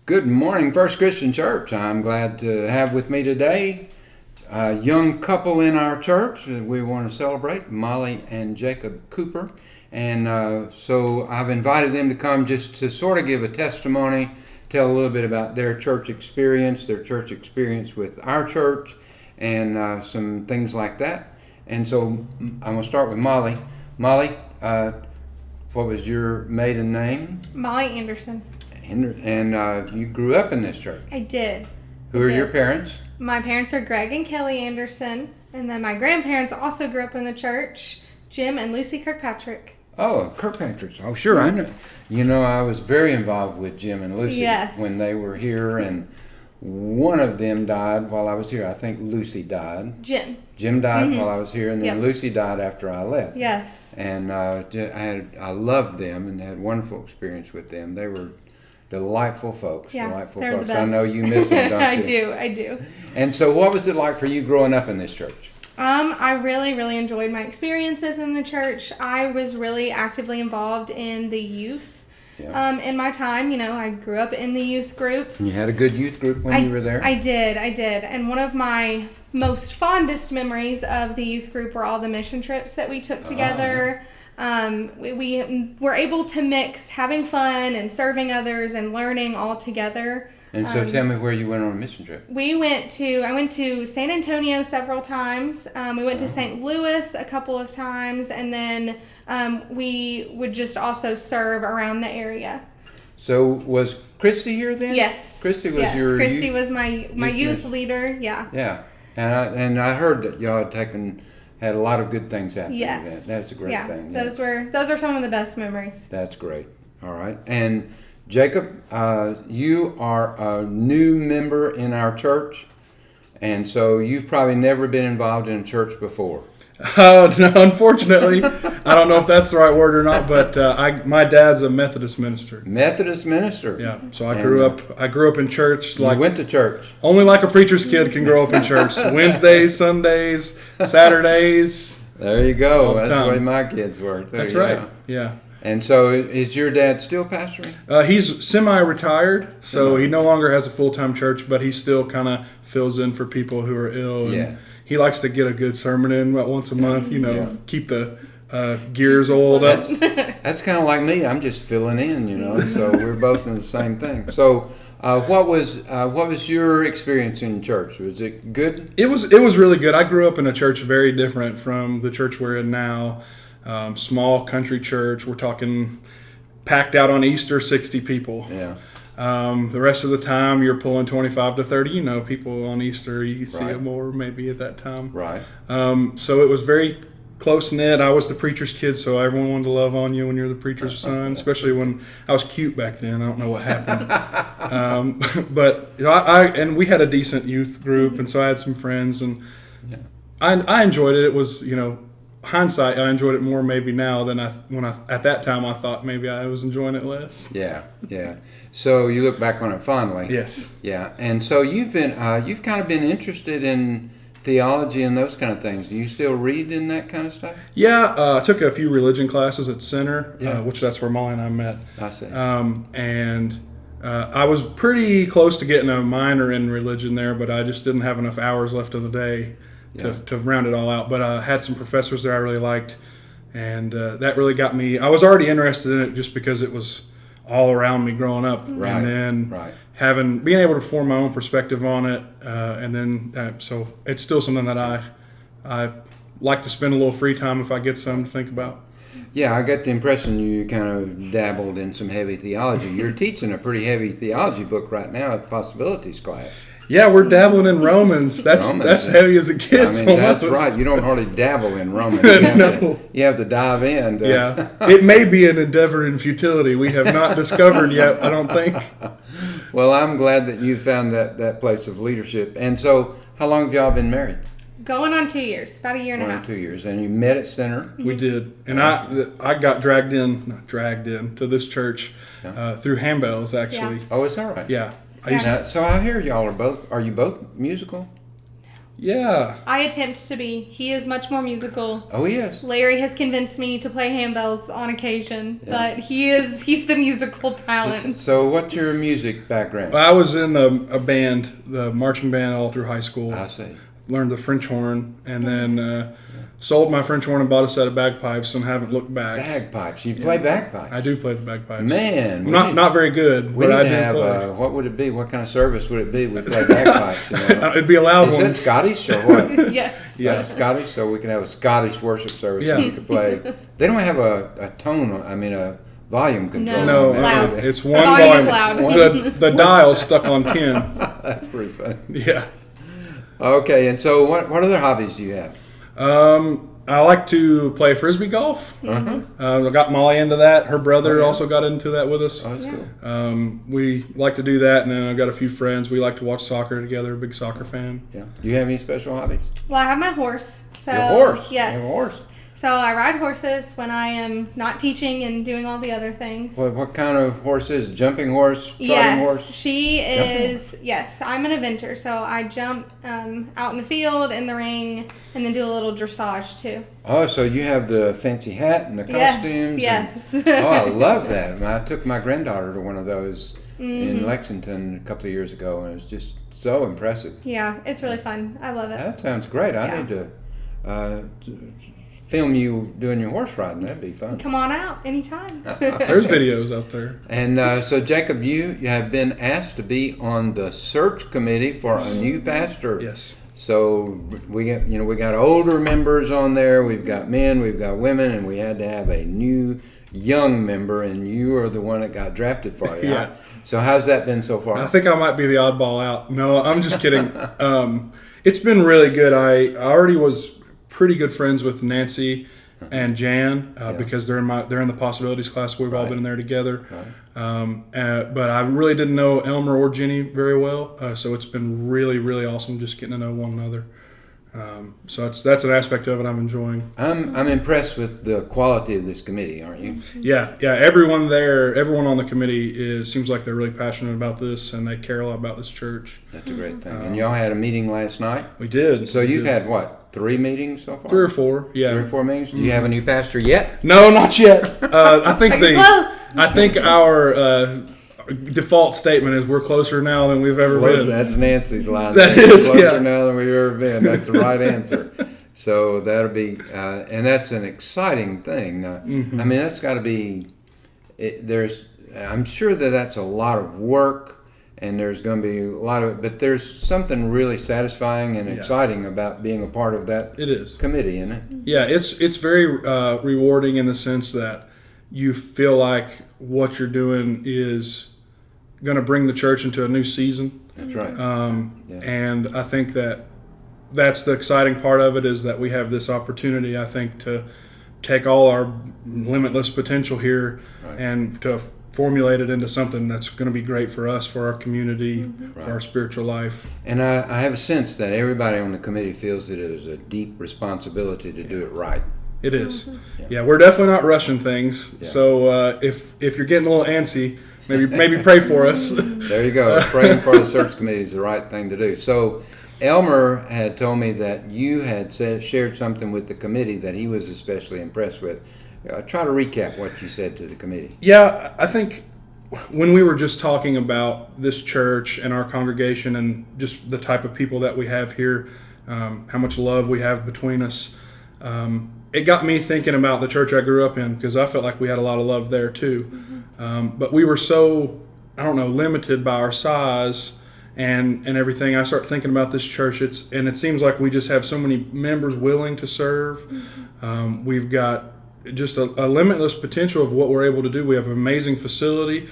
Good morning, First Christian Church. I'm glad to have with me today a young couple in our church. We want to celebrate, Molly and Jacob Cooper. And so I've invited them to come just to sort of give a testimony, tell a little bit about their church experience with our church, and some things like that. And so I'm going to start with Molly. Molly, what was your maiden name? Molly Anderson. And you grew up in this church. I did. Who are your parents? My parents are Greg and Kelly Anderson. And then my grandparents also grew up in the church, Jim and Lucy Kirkpatrick. Oh, Kirkpatrick. Oh, sure, I know. You know, I was very involved with Jim and Lucy when they were here, and one of them died while I was here. I think Lucy died. Jim died while I was here, and then Lucy died after I left. Yes. And I loved them and had wonderful experience with them. They were delightful folks. Yeah, delightful they're folks. the best. I know you miss them, don't you? I do. And so what was it like for you growing up in this church? I really enjoyed my experiences in the church. I was really actively involved in the youth. Yeah. In my time, I grew up in the youth groups. You had a good youth group when you were there? I did. And one of my most fondest memories of the youth group were all the mission trips that we took together. We were able to mix having fun and serving others and learning all together. And so tell me where you went on a mission trip. I went to San Antonio several times. We went to St. Louis a couple of times, and then we would just also serve around the area. So was Christy here then? Yes. Christy was Christy was my youth leader. Yeah. Yeah, and I heard that y'all had a lot of good things happen. Yes. That's a great thing. Yeah. Those are some of the best memories. That's great. All right. And Jacob, you are a new member in our church, and so you've probably never been involved in a church before. No, unfortunately, I don't know if that's the right word or not, but my dad's a Methodist minister. Methodist minister. Yeah, so I grew up in church. You went to church. Only like a preacher's kid can grow up in church. Wednesdays, Sundays, Saturdays. There you go. That's the way my kids were too. That's right. Yeah. And so, is your dad still pastoring? He's semi-retired, so he no longer has a full-time church, but he still kind of fills in for people who are ill. Yeah. He likes to get a good sermon in about once a month, keep the gears oiled up. That's kind of like me. I'm just filling in, so we're both in the same thing. So, what was your experience in church? Was it good? It was really good. I grew up in a church very different from the church we're in now. Small country church. We're talking packed out on Easter, 60 people. Yeah. The rest of the time, you're pulling 25 to 30. People on Easter, you see it more maybe at that time. Right. So it was very close knit. I was the preacher's kid, so everyone wanted to love on you when you're the preacher's son, especially when I was cute back then. I don't know what happened. But and we had a decent youth group, and so I had some friends, and I enjoyed it. It was, hindsight, I enjoyed it more maybe now than at that time I thought maybe I was enjoying it less. Yeah. So you look back on it fondly. Yes. Yeah, and so you've kind of been interested in theology and those kind of things. Do you still read in that kind of stuff? Yeah, I took a few religion classes at Center, Yeah. Which that's where Molly and I met. I see. And I was pretty close to getting a minor in religion there, but I just didn't have enough hours left in the day to round it all out. But I had some professors there I really liked, and that really got me. I was already interested in it just because it was all around me growing up, Right. and then being able to form my own perspective on it, and then so it's still something that I like to spend a little free time if I get some to think about. Yeah, I got the impression you kind of dabbled in some heavy theology. You're teaching a pretty heavy theology book right now at Possibilities class. Yeah, we're dabbling in Romans. That's heavy as it gets. That's right. You don't hardly dabble in Romans. You have to dive in. Yeah, it may be an endeavor in futility. We have not discovered yet, I don't think. Well, I'm glad that you found that place of leadership. And so, how long have y'all been married? Going on 2 years, about a year and a half. 2 years, and you met at Center. We did, and I got dragged in to this church through handbells actually. Oh, it's all right. Yeah. So I hear y'all are you both musical? Yeah. I attempt to be. He is much more musical. Oh, yes. Larry has convinced me to play handbells on occasion, Yeah. but he's the musical talent. So, what's your music background? I was in a band, the marching band, all through high school. I see. Learned the French horn, and then sold my French horn and bought a set of bagpipes, and haven't looked back. Bagpipes. You play bagpipes. I do play the bagpipes. Man, Not very good, we but need I to do have. play. What would it be? What kind of service would it be? We play bagpipes. You know? It'd be a loud Is one. that Scottish or what? Yes. Yeah. Scottish. So we could have a Scottish worship service. Yeah. So you could play. They don't have a tone. I mean a volume control. No, on there, loud. do they? it's one Volume volume. is loud. The dial's stuck on 10. That's pretty funny. Yeah. Okay, and so what other hobbies do you have? I like to play frisbee golf. I got Molly into that. Her brother Oh, yeah. also got into that with us. Oh, that's Yeah. cool. We like to do that, and then I've got a few friends. We like to watch soccer together. Big soccer fan. Yeah. Do you have any special hobbies? Well, I have my horse. So Your horse? Yes. You have a horse? So I ride horses when I am not teaching and doing all the other things. What kind of horse is it? Jumping horse? Trotting Yes, horse? she Jumping is. Yes, I'm an eventer, so I jump out in the field, in the ring, and then do a little dressage too. Oh, so you have the fancy hat and the costumes? Yes, and- yes. oh, I love that. I mean, I took my granddaughter to one of those Mm-hmm. in Lexington a couple of years ago, and it was just so impressive. Yeah, it's really fun. I love it. That sounds great. I Yeah. need to film you doing your horse riding. That'd be fun. Come on out anytime. There's videos out there. And so, Jacob, you have been asked to be on the search committee for a new pastor. Yes. So we got older members on there. We've got men, we've got women, and we had to have a new young member, and you are the one that got drafted for it. Yeah. So how's that been so far? I think I might be the oddball out. No, I'm just kidding. It's been really good. I already was pretty good friends with Nancy and Jan because they're in the possibilities class. We've all Right. been in there together. Right. But I really didn't know Elmer or Jenny very well, so it's been really, really awesome just getting to know one another. So that's an aspect of it I'm enjoying. I'm impressed with the quality of this committee, aren't you? Yeah. Everyone on the committee seems like they're really passionate about this and they care a lot about this church. That's a great thing. And y'all had a meeting last night. We did. So you've had what, 3 meetings so far? 3 or 4. Yeah. 3 or 4 meetings. Do you have a new pastor yet? No, not yet. I think But you're close. I think our default statement is we're closer now than we've ever Closer, been. that's Nancy's line. That We're is, closer yeah. now than we've ever been. That's the right answer. So that'll be, and that's an exciting thing. I mean, that's got to be. I'm sure that's a lot of work, and there's going to be a lot of. But there's something really satisfying and exciting about being a part of that It is. committee, isn't it? Yeah, it's very rewarding in the sense that you feel like what you're doing is going to bring the church into a new season. That's right. Yeah. And I think that's the exciting part of it is that we have this opportunity, I think, to take all our limitless potential here Right. and to formulate it into something that's going to be great for us, for our community, for our Right. spiritual life. And I have a sense that everybody on the committee feels that it is a deep responsibility to do it right. It is. Yeah. Yeah, we're definitely not rushing things. Yeah. So if you're getting a little antsy, maybe pray for us. There you go. Praying for the search committee is the right thing to do. So Elmer had told me that you had shared something with the committee that he was especially impressed with. Try to recap what you said to the committee. Yeah, I think when we were just talking about this church and our congregation and just the type of people that we have here, how much love we have between us, it got me thinking about the church I grew up in because I felt like we had a lot of love there too. But we were so, limited by our size and everything. I start thinking about this church. It seems like we just have so many members willing to serve. We've got just a limitless potential of what we're able to do. We have an amazing facility.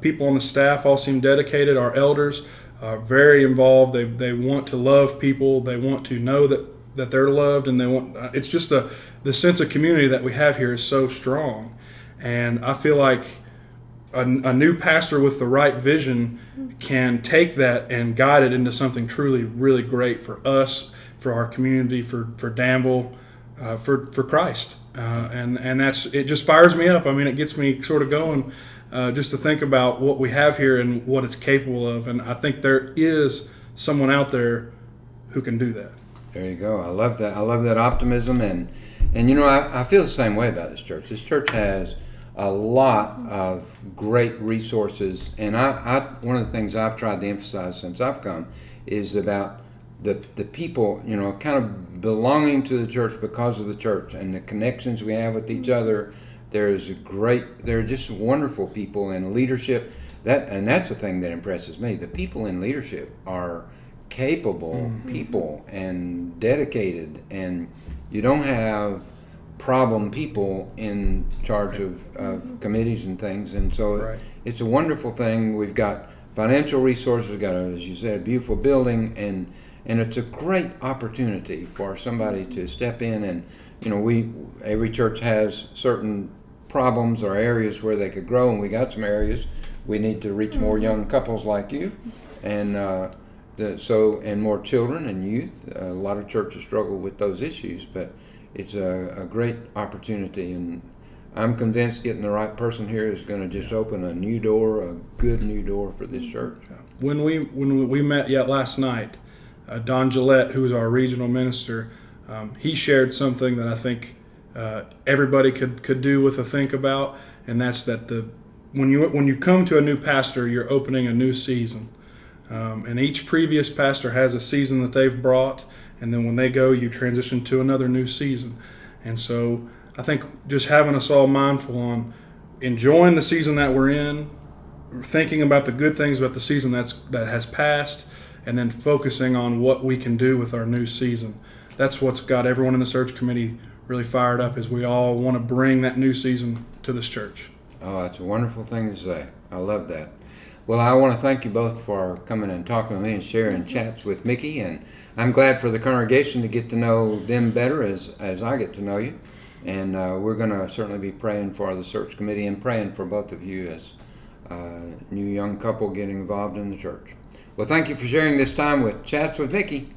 People on the staff all seem dedicated. Our elders are very involved. They want to love people. They want to know that they're loved, and they want. It's just the sense of community that we have here is so strong, and I feel like a new pastor with the right vision can take that and guide it into something truly, really great for us, for our community, for Danville, for Christ. And it just fires me up. I mean, it gets me sort of going just to think about what we have here and what it's capable of. And I think there is someone out there who can do that. There you go. I love that. I love that optimism, and I feel the same way about this church. This church has a lot of great resources, and I one of the things I've tried to emphasize since I've come is about the people, kind of belonging to the church because of the church and the connections we have with each other. They're just wonderful people in leadership. That's the thing that impresses me. The people in leadership are capable people and dedicated, and you don't have problem people in charge of committees and things, and so it's a wonderful thing. We've got financial resources, we've got, as you said, a beautiful building, and it's a great opportunity for somebody to step in, and every church has certain problems or areas where they could grow, and we got some areas we need to reach more young couples like you, and and more children and youth. A lot of churches struggle with those issues, but it's a great opportunity, and I'm convinced getting the right person here is going to just open a new door, a good new door for this church. When we met last night, Don Gillette, who is our regional minister, he shared something that I think everybody could do with a think about, and that's that when you come to a new pastor, you're opening a new season. And each previous pastor has a season that they've brought, and then when they go, you transition to another new season. And so I think just having us all mindful on enjoying the season that we're in, thinking about the good things about the season that has passed, and then focusing on what we can do with our new season. That's what's got everyone in the search committee really fired up, is we all want to bring that new season to this church. Oh, that's a wonderful thing to say. I love that. Well, I want to thank you both for coming and talking with me and sharing chats with Mickey, and I'm glad for the congregation to get to know them better as I get to know you. And we're going to certainly be praying for the search committee and praying for both of you as a new young couple getting involved in the church. Well, thank you for sharing this time with Chats with Mickey.